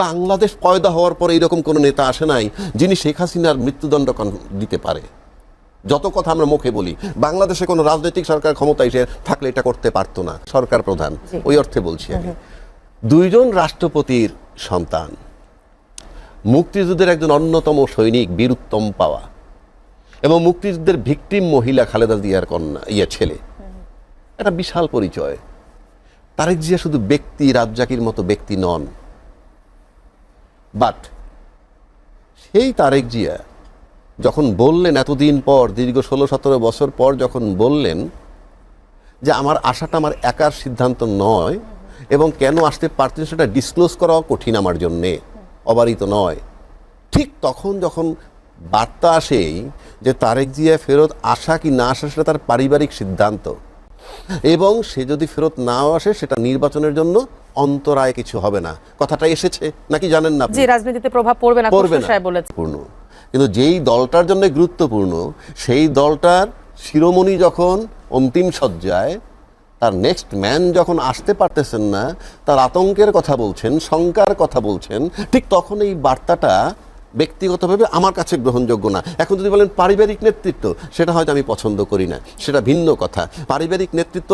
বাংলাদেশ পয়দা হওয়ার পরে এরকম কোনো নেতা আসে নাই যিনি শেখ হাসিনার মৃত্যুদণ্ড দিতে পারে। যত কথা আমরা মুখে বলি, বাংলাদেশে কোনো রাজনৈতিক সরকার ক্ষমতা এসে থাকলে এটা করতে পারতো না, সরকার প্রধান, ওই অর্থে বলছি আমি। দুইজন রাষ্ট্রপতির সন্তান, মুক্তিযুদ্ধের একজন অন্যতম সৈনিক বীরুত্তম পাওয়া এবং মুক্তিযুদ্ধের ভিকটিম মহিলা খালেদা জিয়ার কন্যা ছেলে, একটা বিশাল পরিচয়। তারেক জিয়া শুধু ব্যক্তি, রাজ্জাকির মতো ব্যক্তি নন, বাট সেই তারেক জিয়া যখন বললেন এতদিন পর, দীর্ঘ 16-17 বছর পর যখন বললেন যে আমার আশাটা আমার একার সিদ্ধান্ত নয় এবং কেন আসতে পারতেন সেটা ডিসক্লোজ করাও কঠিন আমার জন্যে, অবারিত নয়, ঠিক তখন যখন বার্তা আসেই যে তারেক জিয়া ফেরত আসা কি না আসা সেটা তার পারিবারিক সিদ্ধান্ত এবং সে যদি ফেরত নাও আসে সেটা নির্বাচনের জন্য অন্তরায় কিছু হবে না, কথাটা এসেছে নাকি জানেন না? জি, রাজনীতিতে প্রভাব পড়বে না বলেছেন। কিন্তু যেই দলটার জন্য গুরুত্বপূর্ণ সেই দলটার শিরোমণি যখন অন্তিম সজ্জায়, তার নেক্সট ম্যান যখন আসতে পারতেছেন না, তার আতঙ্কের কথা বলছেন, শঙ্কার কথা বলছেন, ঠিক তখন এই বার্তাটা ব্যক্তিগতভাবে আমার কাছে গ্রহণযোগ্য না। এখন যদি বলেন পারিবারিক নেতৃত্ব, সেটা হয়তো আমি পছন্দ করি না, সেটা ভিন্ন কথা। পারিবারিক নেতৃত্ব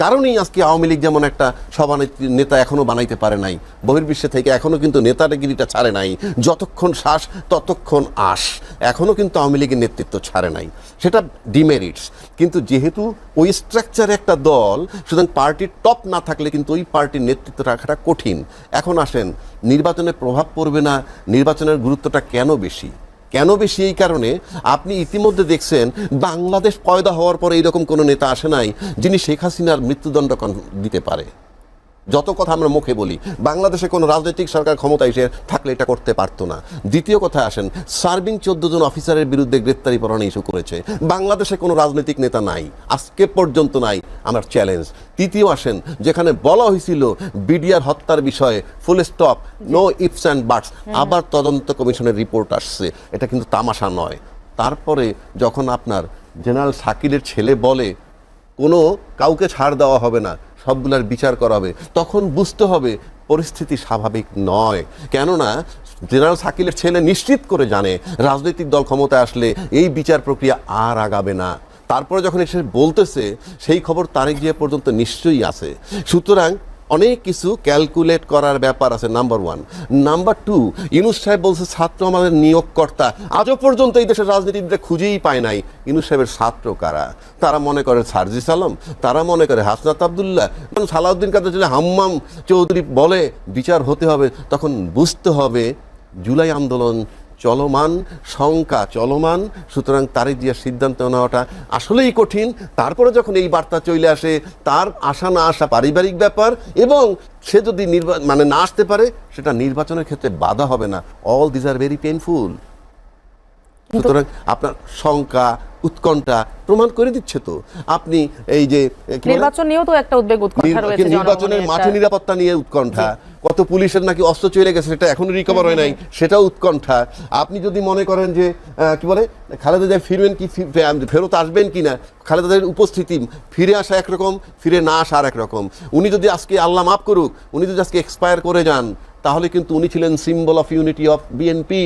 কারণেই আজকে আওয়ামী লীগ যেমন একটা সভানেত্রী নেতা এখনও বানাইতে পারে নাই, বহির্বিশ্বে থেকে এখনও কিন্তু নেতাগিরিটা ছাড়ে নাই, যতক্ষণ শ্বাস ততক্ষণ আশ, এখনও কিন্তু আওয়ামী লীগের নেতৃত্ব ছাড়ে নাই, সেটা ডিমেরিটস। কিন্তু যেহেতু ওই স্ট্রাকচারে একটা দল, সুতরাং পার্টির টপ না থাকলে কিন্তু ওই পার্টির নেতৃত্ব রাখাটা কঠিন। এখন আসেন, নির্বাচনে প্রভাব পড়বে না, নির্বাচনের গুরুত্বটা কেন বেশি? এই কারণে আপনি ইতিমধ্যে দেখছেন বাংলাদেশ পয়দা হওয়ার পরে এরকম কোনো নেতা আসে নাই যিনি শেখ হাসিনার মৃত্যুদণ্ড দিতে পারে। যত কথা আমরা মুখে বলি, বাংলাদেশে কোনো রাজনৈতিক সরকার ক্ষমতা এসে থাকলে এটা করতে পারতো না। দ্বিতীয় কথা আসেন, সার্ভিং 14 জন অফিসারের বিরুদ্ধে গ্রেপ্তারি পরোয়ানা ইস্যু করেছে, বাংলাদেশে কোনো রাজনৈতিক নেতা নাই, আজকে পর্যন্ত নাই, আমার চ্যালেঞ্জ। তৃতীয় আসেন, যেখানে বলা হয়েছিল বিডিআর হত্যার বিষয়ে full stop, no ifs and buts, আবার তদন্ত কমিশনের রিপোর্ট আসছে, এটা কিন্তু তামাশা নয়। তারপরে যখন আপনার জেনারেল শাকিলের ছেলে বলে কোনো কাউকে ছাড় দেওয়া হবে না, সবগুলার বিচার করা হবে, তখন বুঝতে হবে পরিস্থিতি স্বাভাবিক নয়। কেননা জেনারেল শাকিলের ছেলে নিশ্চিত করে জানে রাজনৈতিক দল ক্ষমতায় আসলে এই বিচার প্রক্রিয়া আর আগাবে না। তারপরে যখন এসে বলতেছে, সেই খবর তারেক জিয়া পর্যন্ত নিশ্চয়ই আছে। সুতরাং অনেক কিছু ক্যালকুলেট করার ব্যাপার আছে, নাম্বার 1। নাম্বার 2, ইউনূস সাহেব বলছে ছাত্র আমাদের নিয়োগকর্তা, আজও পর্যন্ত এই দেশের রাজনীতিতে খুঁজেই পায় নাই ইউনূস সাহেবের ছাত্র কারা। তারা মনে করে সার্জিস আলম, তারা মনে করে হাসনাত আবদুল্লাহ, সালাউদ্দিন কাদের যদি হাম্মাম চৌধুরী বলে বিচার হতে হবে, তখন বুঝতে হবে জুলাই আন্দোলন চলমান, শঙ্কা চলমান। সুতরাং তারেক জিয়ার সিদ্ধান্ত নেওয়াটা আসলেই কঠিন। তারপরে যখন এই বার্তা চলে আসে, তার আসা না আসা পারিবারিক ব্যাপার, এবং সে যদি না আসতে পারে সেটা নির্বাচনের ক্ষেত্রে বাধা হবে না। All this are very painful. সুতরাং আপনার শঙ্কা, উৎকণ্ঠা প্রমাণ করে দিচ্ছে তো। আপনি এই যে নির্বাচন নিয়েও তো একটা উদ্বেগ, উৎকণ্ঠা রয়েছে, নির্বাচনের মাঠে নিরাপত্তা নিয়ে উৎকণ্ঠা, কত পুলিশের নাকি অস্ত্র চলে গেছে সেটা এখনো রিকভার হয় নাই, সেটাও উৎকণ্ঠা। আপনি যদি মনে করেন যে কি বলে খালেদা জিয়া ফিরবেন কি, ফেরত আসবেন কি না, খালেদা জিয়ার উপস্থিতি, ফিরে আসা একরকম, ফিরে না আসা আর একরকম। উনি যদি আজকে, আল্লাহ মাফ করুক, উনি যদি আজকে এক্সপায়ার করে যান, তাহলে কিন্তু উনি ছিলেন symbol of unity of BNP,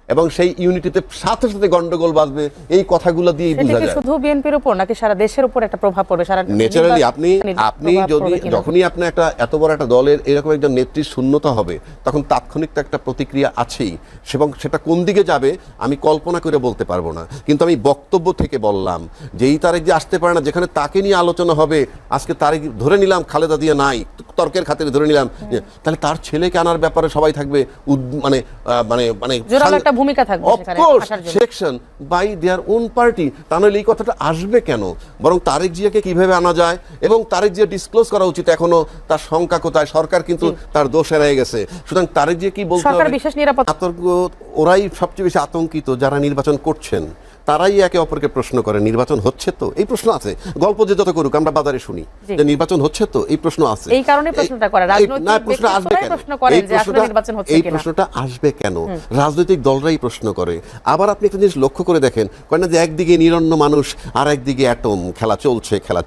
এবং সেই ইউনিটিতে সাথে সাথে গন্ডগোল বাজবে। এই কথাগুলো দিয়ে বোঝা যায় শুধু বিএনপির উপর নাকি সারা দেশের উপর একটা প্রভাব পড়বে। সারা ন্যাচারালি আপনি যদি যখনই আপনি একটা এত বড় একটা দলের এরকম একজন নেত্রীর শূন্যতা হবে, তখন তাৎক্ষণিক তো একটা প্রতিক্রিয়া আছেই, এবং সেটা কোন দিকে যাবে আমি কল্পনা করে বলতে পারবো না। কিন্তু আমি বক্তব্য থেকে বললাম যে এই তারেক যে আসতে পারে না, যেখানে তাকে নিয়ে আলোচনা হবে, আজকে তারেক ধরে নিলাম খালেদা জিয়া নাই, তর্কের খাতিরে ধরে নিলাম, তাহলে তার ছেলেকে আনার ব্যাপারে সবাই থাকবে মানে মানে মানে ভূমিকা থাকবে section by their own party. তাহলে এই কথাটা আসবে কেন? বরং তারেক জিয়াকে কিভাবে আনা যায়, এবং তারেক জিয়া ডিসক্লোজ করা উচিত এখনো তার শঙ্কা কোথায়। সরকার কিন্তু তার দোষ এড়িয়ে গেছে। সুতরাং তারেক জিয়া কি বলতে হবে, বিশেষ নিরাপত্তা ওরাই সবচেয়ে বেশি আতঙ্কিত যারা নির্বাচন করছেন, তারাই একে অপরকে প্রশ্ন করে নির্বাচন হচ্ছে তো, এই প্রশ্ন আছে। গল্প যে যত করুক, আমরা বাজারে শুনি জি। যে নির্বাচন হচ্ছে তো, এই প্রশ্ন আছে। এই কারণে প্রশ্নটা করে রাজনৈতিক না, প্রশ্ন আসবে ব্যক্তিত্বরাই কেন? প্রশ্ন করেন এই যে আসলে প্রশ্নটা- নির্বাচন হচ্ছে এই কিনা। প্রশ্নটা আসবে কেন? রাজনৈতিক দলরাই প্রশ্ন করে। আবার আপনি একটা জিনিস লক্ষ্য করে দেখেন, কয় না যে একদিকে নিরন্ন মানুষ আর একদিকে অ্যাটম, খেলা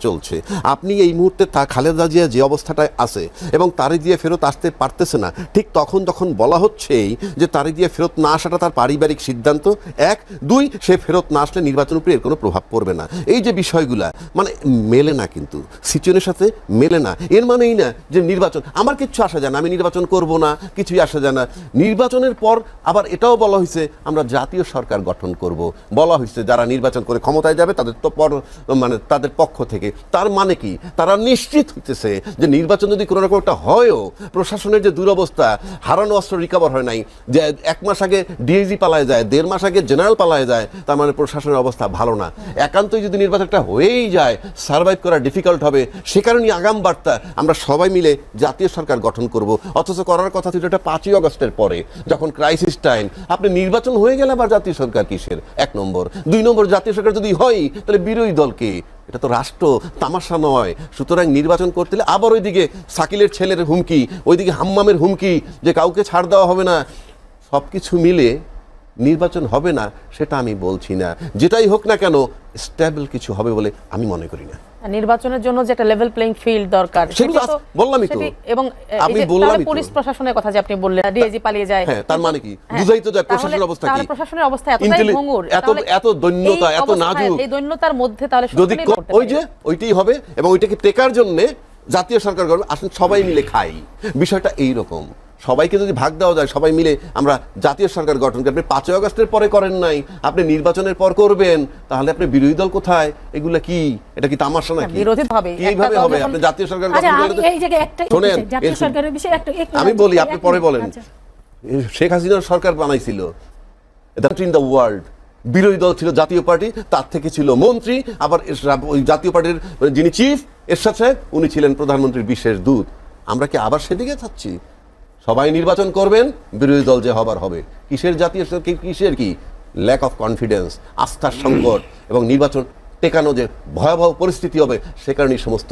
চলছে। আপনি এই মুহূর্তে খালেদা জিয়া যে অবস্থাটায় আছে এবং তারে দিয়ে ফেরত আসতে পারতেছে না, ঠিক তখন বলা হচ্ছেই যে তারে দিয়ে ফেরত না আসাটা তার পারিবারিক সিদ্ধান্ত, 1, 2 সে ফেরত না আসলে নির্বাচনের উপরে এর কোনো প্রভাব পড়বে না। এই যে বিষয়গুলা মানে মেলে না, কিন্তু সিচুয়েশনের সাথে মেলে না। এর মানেই না যে নির্বাচন আমার কিচ্ছু আসা যায় না, আমি নির্বাচন করব না, কিছুই আসা যায় না। নির্বাচনের পর আবার এটাও বলা হয়েছে আমরা জাতীয় সরকার গঠন করব, বলা হয়েছে যারা নির্বাচন করে ক্ষমতায় যাবে তাদের তো মানে তাদের পক্ষ থেকে। তার মানে কি, তারা নিশ্চিত হইতেছে যে নির্বাচন যদি কোনো রকম একটা হয়ও, প্রশাসনের যে দুরবস্থা, হারানো অস্ত্র রিকভার হয় নাই, যে 1 মাস আগে ডিআইজি পালায় যায়, 1.5 মাস আগে জেনারেল পালায় যায়, তার মানে প্রশাসনের অবস্থা ভালো না। একান্তই যদি নির্বাচনটা হয়েই যায়, সার্ভাইভ করা ডিফিকাল্ট হবে। সে কারণে আগাম বার্তা আমরা সবাই মিলে জাতীয় সরকার গঠন করব। অথচ করার কথা ছিল এটা 5ই আগস্টের পরে, যখন ক্রাইসিস টাইম। আপনি নির্বাচন হয়ে গেলে আবার জাতীয় সরকার কিসের? 1 নম্বর। 2 নম্বর, জাতীয় সরকার যদি হয় তাহলে বিরোধী দলকে, এটা তো রাষ্ট্র, তামাশা নয়। সুতরাং নির্বাচন করতে হলে আবার ওইদিকে শাকিলের ছেলের হুমকি, ওইদিকে হাম্মামের হুমকি যে কাউকে ছাড় দেওয়া হবে না, সব কিছু মিলে নির্বাচন হবে না সেটা আমি বলছি না। যেটাই হোক না কেন, স্টেবল কিছু হবে বলে আমি মনে করি না। নির্বাচনের জন্য যে একটা লেভেল প্লেইং ফিল্ড দরকার, সেগুলো বললামই তো। এবং আমি বললামই তো। পুলিশ প্রশাসনের কথা যে আপনি বললেন, ডিআইজি পালিয়ে যায়, হ্যাঁ, তার মানে কি? বুঝাই তো যায় প্রশাসনের অবস্থা কি। প্রশাসনের অবস্থা এতটাই ভঙ্গুর, এত দৈন্যতা, এত নাজুক। এই দৈন্যতার মধ্যে তাহলে যদি ওইটাই হবে এবং ওইটাকে টেকার জন্য জাতীয় সরকার করবে, আসলে সবাই মিলে খাই। বিষয়টা এই রকম। সবাইকে যদি ভাগ দেওয়া যায়, সবাই মিলে আমরা জাতীয় সরকার গঠন করি। আপনি 5ই আগস্টের পরে করেন নাই, আপনি নির্বাচনের পর করবেন, তাহলে আপনি বিরোধী দল কোথায়? এগুলা কি? এটা কি তামাশা নাকি? বিরোধী হবে কিভাবে হবে? আপনি জাতীয় সরকার গঠন করলে এই জায়গায় একটা শোনেন, জাতীয় সরকারের বিষয়ে একটা আমি বলি, আপনি পরে বলেন। শেখ হাসিনার সরকার বানাইছিল ইন দ্য ওয়ার্ল্ড, বিরোধী দল ছিল জাতীয় পার্টি, তার থেকে ছিল মন্ত্রী, আবার ওই জাতীয় পার্টির যিনি চিফ এরশাদ সাহেব, উনি ছিলেন প্রধানমন্ত্রীর বিশেষ দূত। আমরা কি আবার সেদিকে যাচ্ছি? সবাই নির্বাচন করবেন, বিরোধী দল যে হবার হবে। কিসের জাতীয় কিসের কি ল্যাক অফ কনফিডেন্স, আস্থার সংকট, এবং নির্বাচন টেকানো যে ভয়াবহ পরিস্থিতি হবে, সে কারণে সমস্ত